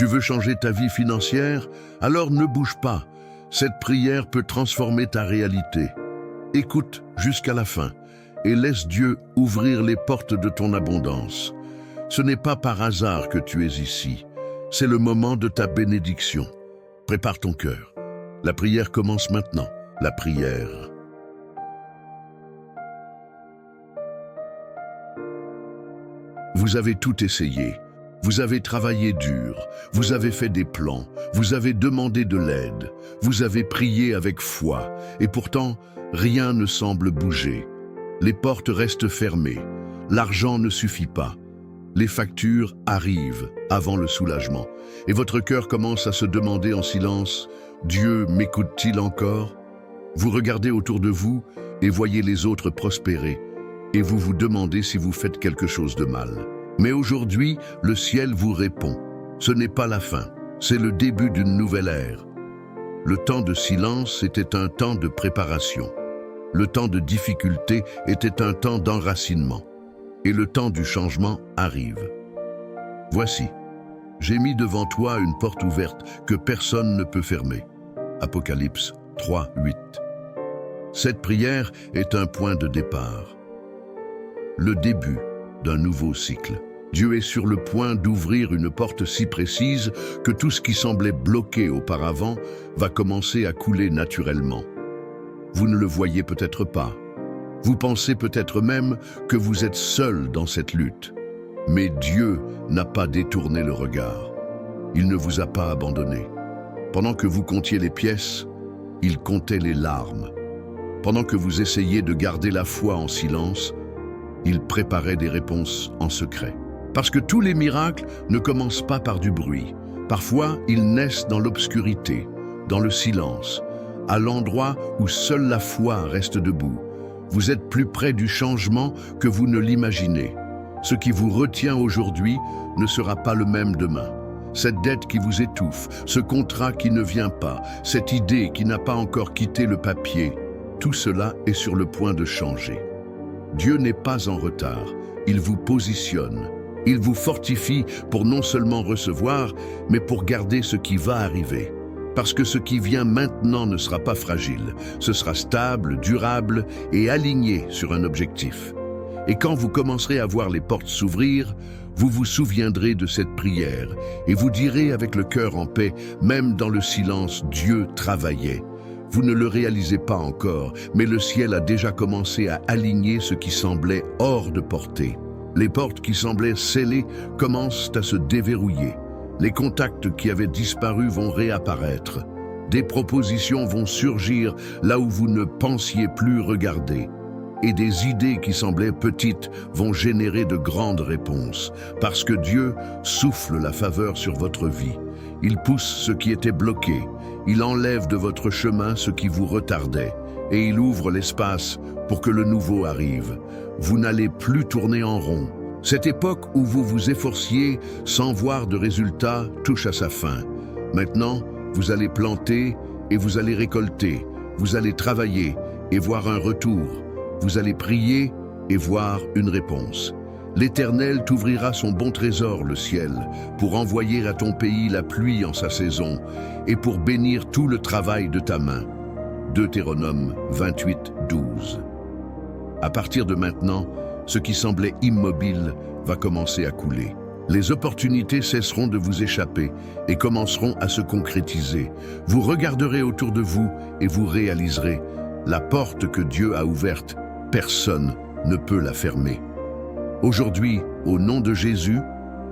Tu veux changer ta vie financière? Alors ne bouge pas. Cette prière peut transformer ta réalité. Écoute jusqu'à la fin et laisse Dieu ouvrir les portes de ton abondance. Ce n'est pas par hasard que tu es ici. C'est le moment de ta bénédiction. Prépare ton cœur. La prière commence maintenant. La prière. Vous avez tout essayé. Vous avez travaillé dur. Vous avez fait des plans. Vous avez demandé de l'aide. Vous avez prié avec foi. Et pourtant, rien ne semble bouger. Les portes restent fermées. L'argent ne suffit pas. Les factures arrivent avant le soulagement. Et votre cœur commence à se demander en silence, « Dieu m'écoute-t-il encore ?» Vous regardez autour de vous et voyez les autres prospérer. Et vous vous demandez si vous faites quelque chose de mal. Mais aujourd'hui, le ciel vous répond. Ce n'est pas la fin, c'est le début d'une nouvelle ère. Le temps de silence était un temps de préparation. Le temps de difficulté était un temps d'enracinement. Et le temps du changement arrive. Voici, j'ai mis devant toi une porte ouverte que personne ne peut fermer. Apocalypse 3, 8. Cette prière est un point de départ. Le début d'un nouveau cycle. Dieu est sur le point d'ouvrir une porte si précise que tout ce qui semblait bloqué auparavant va commencer à couler naturellement. Vous ne le voyez peut-être pas. Vous pensez peut-être même que vous êtes seul dans cette lutte. Mais Dieu n'a pas détourné le regard. Il ne vous a pas abandonné. Pendant que vous comptiez les pièces, il comptait les larmes. Pendant que vous essayiez de garder la foi en silence, il préparait des réponses en secret. Parce que tous les miracles ne commencent pas par du bruit. Parfois, ils naissent dans l'obscurité, dans le silence, à l'endroit où seule la foi reste debout. Vous êtes plus près du changement que vous ne l'imaginez. Ce qui vous retient aujourd'hui ne sera pas le même demain. Cette dette qui vous étouffe, ce contrat qui ne vient pas, cette idée qui n'a pas encore quitté le papier, tout cela est sur le point de changer. Dieu n'est pas en retard, il vous positionne. Il vous fortifie pour non seulement recevoir, mais pour garder ce qui va arriver. Parce que ce qui vient maintenant ne sera pas fragile, ce sera stable, durable et aligné sur un objectif. Et quand vous commencerez à voir les portes s'ouvrir, vous vous souviendrez de cette prière et vous direz avec le cœur en paix, même dans le silence, Dieu travaillait. Vous ne le réalisez pas encore, mais le ciel a déjà commencé à aligner ce qui semblait hors de portée. Les portes qui semblaient scellées commencent à se déverrouiller. Les contacts qui avaient disparu vont réapparaître. Des propositions vont surgir là où vous ne pensiez plus regarder. Et des idées qui semblaient petites vont générer de grandes réponses. Parce que Dieu souffle la faveur sur votre vie. Il pousse ce qui était bloqué. Il enlève de votre chemin ce qui vous retardait. Et il ouvre l'espace pour que le nouveau arrive. Vous n'allez plus tourner en rond. Cette époque où vous vous efforciez sans voir de résultats touche à sa fin. Maintenant, vous allez planter et vous allez récolter. Vous allez travailler et voir un retour. Vous allez prier et voir une réponse. L'Éternel t'ouvrira son bon trésor, le ciel, pour envoyer à ton pays la pluie en sa saison et pour bénir tout le travail de ta main. Deutéronome 28, 12. À partir de maintenant, ce qui semblait immobile va commencer à couler. Les opportunités cesseront de vous échapper et commenceront à se concrétiser. Vous regarderez autour de vous et vous réaliserez la porte que Dieu a ouverte, personne ne peut la fermer. Aujourd'hui, au nom de Jésus,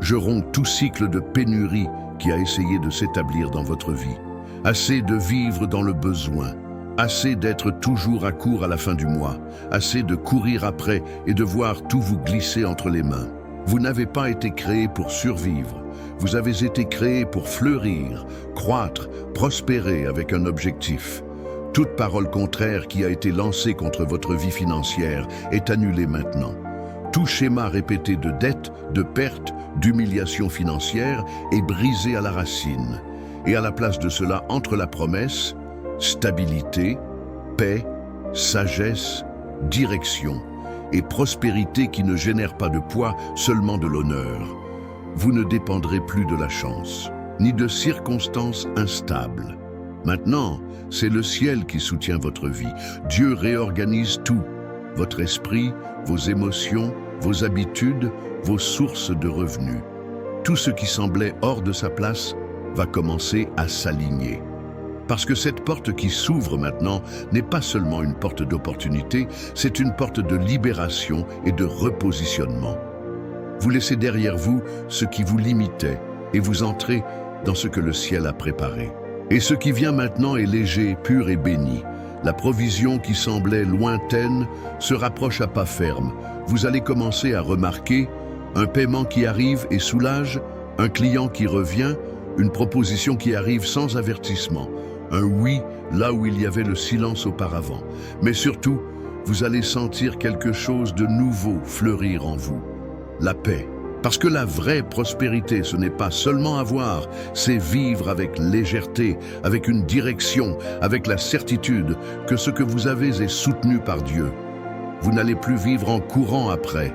je romps tout cycle de pénurie qui a essayé de s'établir dans votre vie. Assez de vivre dans le besoin. Assez d'être toujours à court à la fin du mois, assez de courir après et de voir tout vous glisser entre les mains. Vous n'avez pas été créé pour survivre, vous avez été créé pour fleurir, croître, prospérer avec un objectif. Toute parole contraire qui a été lancée contre votre vie financière est annulée maintenant. Tout schéma répété de dette, de perte, d'humiliation financière est brisé à la racine. Et à la place de cela entre la promesse, stabilité, paix, sagesse, direction et prospérité qui ne génère pas de poids, seulement de l'honneur. Vous ne dépendrez plus de la chance. ni de circonstances instables. Maintenant, c'est le ciel qui soutient votre vie. Dieu réorganise tout, votre esprit, vos émotions, vos habitudes, vos sources de revenus. Tout ce qui semblait hors de sa place va commencer à s'aligner. Parce que cette porte qui s'ouvre maintenant n'est pas seulement une porte d'opportunité, c'est une porte de libération et de repositionnement. Vous laissez derrière vous ce qui vous limitait et vous entrez dans ce que le ciel a préparé. Et ce qui vient maintenant est léger, pur et béni. La provision qui semblait lointaine se rapproche à pas ferme. Vous allez commencer à remarquer un paiement qui arrive et soulage, un client qui revient, une proposition qui arrive sans avertissement, un oui là où il y avait le silence auparavant. Mais surtout, vous allez sentir quelque chose de nouveau fleurir en vous, la paix. Parce que la vraie prospérité, ce n'est pas seulement avoir, c'est vivre avec légèreté, avec une direction, avec la certitude que ce que vous avez est soutenu par Dieu. Vous n'allez plus vivre en courant après.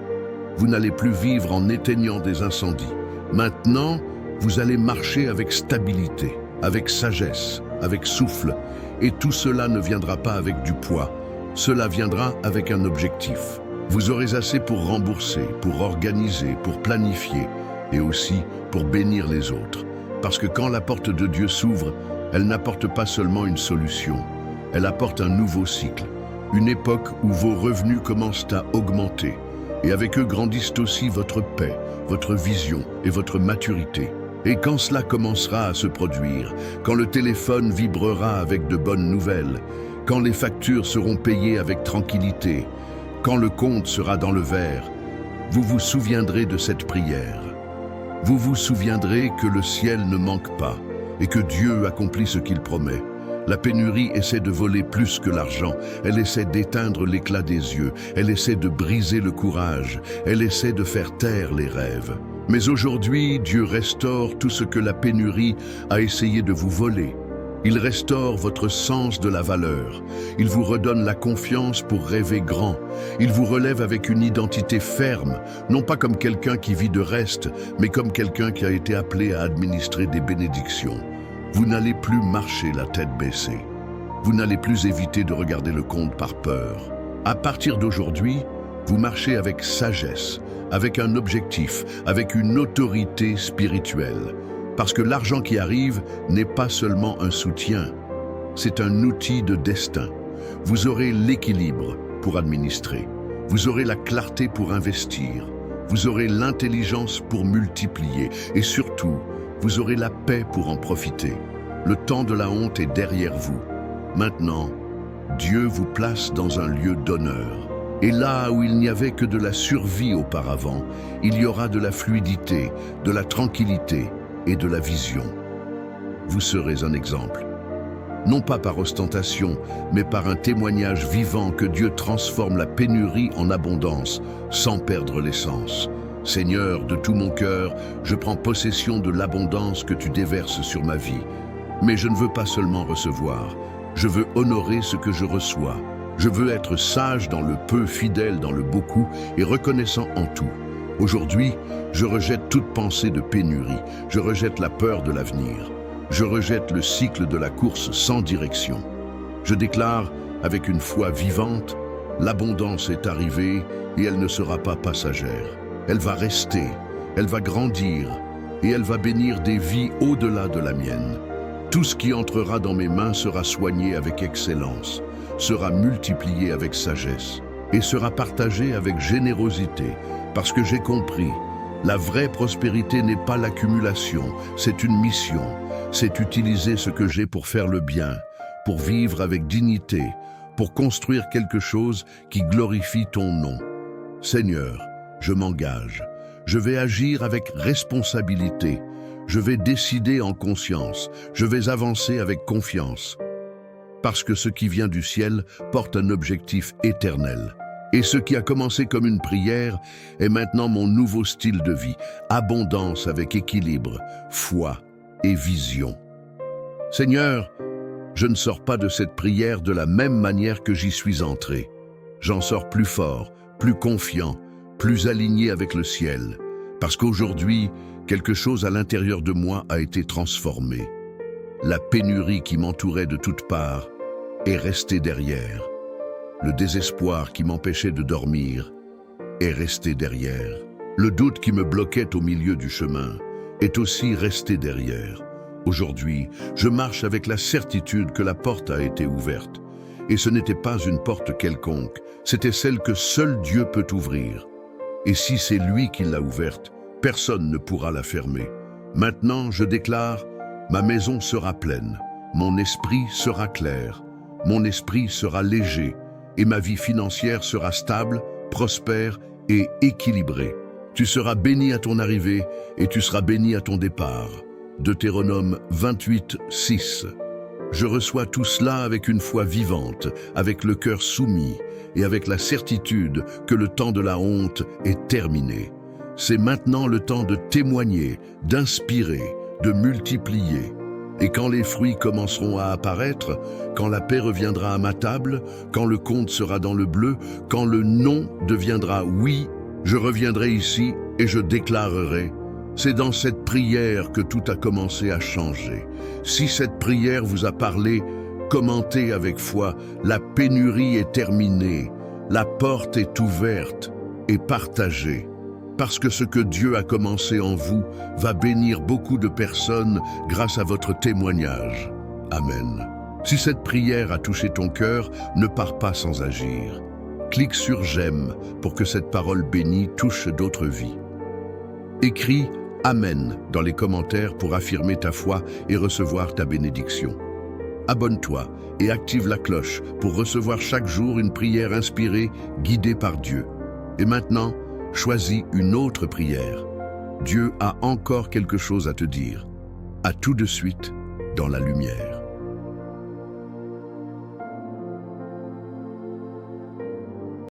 Vous n'allez plus vivre en éteignant des incendies. Maintenant, vous allez marcher avec stabilité, avec sagesse, avec souffle. Et tout cela ne viendra pas avec du poids. Cela viendra avec un objectif. Vous aurez assez pour rembourser, pour organiser, pour planifier et aussi pour bénir les autres. Parce que quand la porte de Dieu s'ouvre, elle n'apporte pas seulement une solution, elle apporte un nouveau cycle, une époque où vos revenus commencent à augmenter et avec eux grandissent aussi votre paix, votre vision et votre maturité. Et quand cela commencera à se produire, quand le téléphone vibrera avec de bonnes nouvelles, quand les factures seront payées avec tranquillité, quand le compte sera dans le vert, vous vous souviendrez de cette prière. Vous vous souviendrez que le ciel ne manque pas et que Dieu accomplit ce qu'il promet. La pénurie essaie de voler plus que l'argent, elle essaie d'éteindre l'éclat des yeux, elle essaie de briser le courage, elle essaie de faire taire les rêves. Mais aujourd'hui, Dieu restaure tout ce que la pénurie a essayé de vous voler. Il restaure votre sens de la valeur. Il vous redonne la confiance pour rêver grand. Il vous relève avec une identité ferme, non pas comme quelqu'un qui vit de reste, mais comme quelqu'un qui a été appelé à administrer des bénédictions. Vous n'allez plus marcher la tête baissée. Vous n'allez plus éviter de regarder le compte par peur. À partir d'aujourd'hui, vous marchez avec sagesse, avec un objectif, avec une autorité spirituelle. Parce que l'argent qui arrive n'est pas seulement un soutien, c'est un outil de destin. Vous aurez l'équilibre pour administrer, vous aurez la clarté pour investir, vous aurez l'intelligence pour multiplier et surtout, vous aurez la paix pour en profiter. Le temps de la honte est derrière vous. Maintenant, Dieu vous place dans un lieu d'honneur. Et là où il n'y avait que de la survie auparavant, il y aura de la fluidité, de la tranquillité, et de la vision. Vous serez un exemple. Non pas par ostentation, mais par un témoignage vivant que Dieu transforme la pénurie en abondance, sans perdre l'essence. Seigneur, de tout mon cœur, je prends possession de l'abondance que tu déverses sur ma vie. Mais je ne veux pas seulement recevoir, je veux honorer ce que je reçois. Je veux être sage dans le peu, fidèle dans le beaucoup et reconnaissant en tout. Aujourd'hui, je rejette toute pensée de pénurie, je rejette la peur de l'avenir, je rejette le cycle de la course sans direction. Je déclare, avec une foi vivante, l'abondance est arrivée et elle ne sera pas passagère. Elle va rester, elle va grandir et elle va bénir des vies au-delà de la mienne. Tout ce qui entrera dans mes mains sera soigné avec excellence, sera multiplié avec sagesse et sera partagé avec générosité. Parce que j'ai compris, la vraie prospérité n'est pas l'accumulation, c'est une mission. C'est utiliser ce que j'ai pour faire le bien, pour vivre avec dignité, pour construire quelque chose qui glorifie ton nom. Seigneur, je m'engage. Je vais agir avec responsabilité. Je vais décider en conscience. Je vais avancer avec confiance. Parce que ce qui vient du ciel porte un objectif éternel. Et ce qui a commencé comme une prière est maintenant mon nouveau style de vie, abondance avec équilibre, foi et vision. Seigneur, je ne sors pas de cette prière de la même manière que j'y suis entré. J'en sors plus fort, plus confiant, plus aligné avec le ciel. Parce qu'aujourd'hui, quelque chose à l'intérieur de moi a été transformé. La pénurie qui m'entourait de toutes parts est restée derrière. Le désespoir qui m'empêchait de dormir est resté derrière. Le doute qui me bloquait au milieu du chemin est aussi resté derrière. Aujourd'hui, je marche avec la certitude que la porte a été ouverte. Et ce n'était pas une porte quelconque, c'était celle que seul Dieu peut ouvrir. Et si c'est lui qui l'a ouverte, personne ne pourra la fermer. Maintenant, je déclare, ma maison sera pleine, mon esprit sera clair, mon esprit sera léger, et ma vie financière sera stable, prospère et équilibrée. Tu seras béni à ton arrivée et tu seras béni à ton départ. Deutéronome 28, 6. Je reçois tout cela avec une foi vivante, avec le cœur soumis et avec la certitude que le temps de la honte est terminé. C'est maintenant le temps de témoigner, d'inspirer, de multiplier. Et quand les fruits commenceront à apparaître, quand la paix reviendra à ma table, quand le compte sera dans le bleu, quand le non deviendra oui, je reviendrai ici et je déclarerai. C'est dans cette prière que tout a commencé à changer. Si cette prière vous a parlé, commentez avec foi, la pénurie est terminée, la porte est ouverte et partagée. Parce que ce que Dieu a commencé en vous va bénir beaucoup de personnes grâce à votre témoignage. Amen. Si cette prière a touché ton cœur, ne pars pas sans agir. Clique sur j'aime pour que cette parole bénie touche d'autres vies. Écris Amen dans les commentaires pour affirmer ta foi et recevoir ta bénédiction. Abonne-toi et active la cloche pour recevoir chaque jour une prière inspirée, guidée par Dieu. Et maintenant, choisis une autre prière. Dieu a encore quelque chose à te dire. À tout de suite dans la lumière.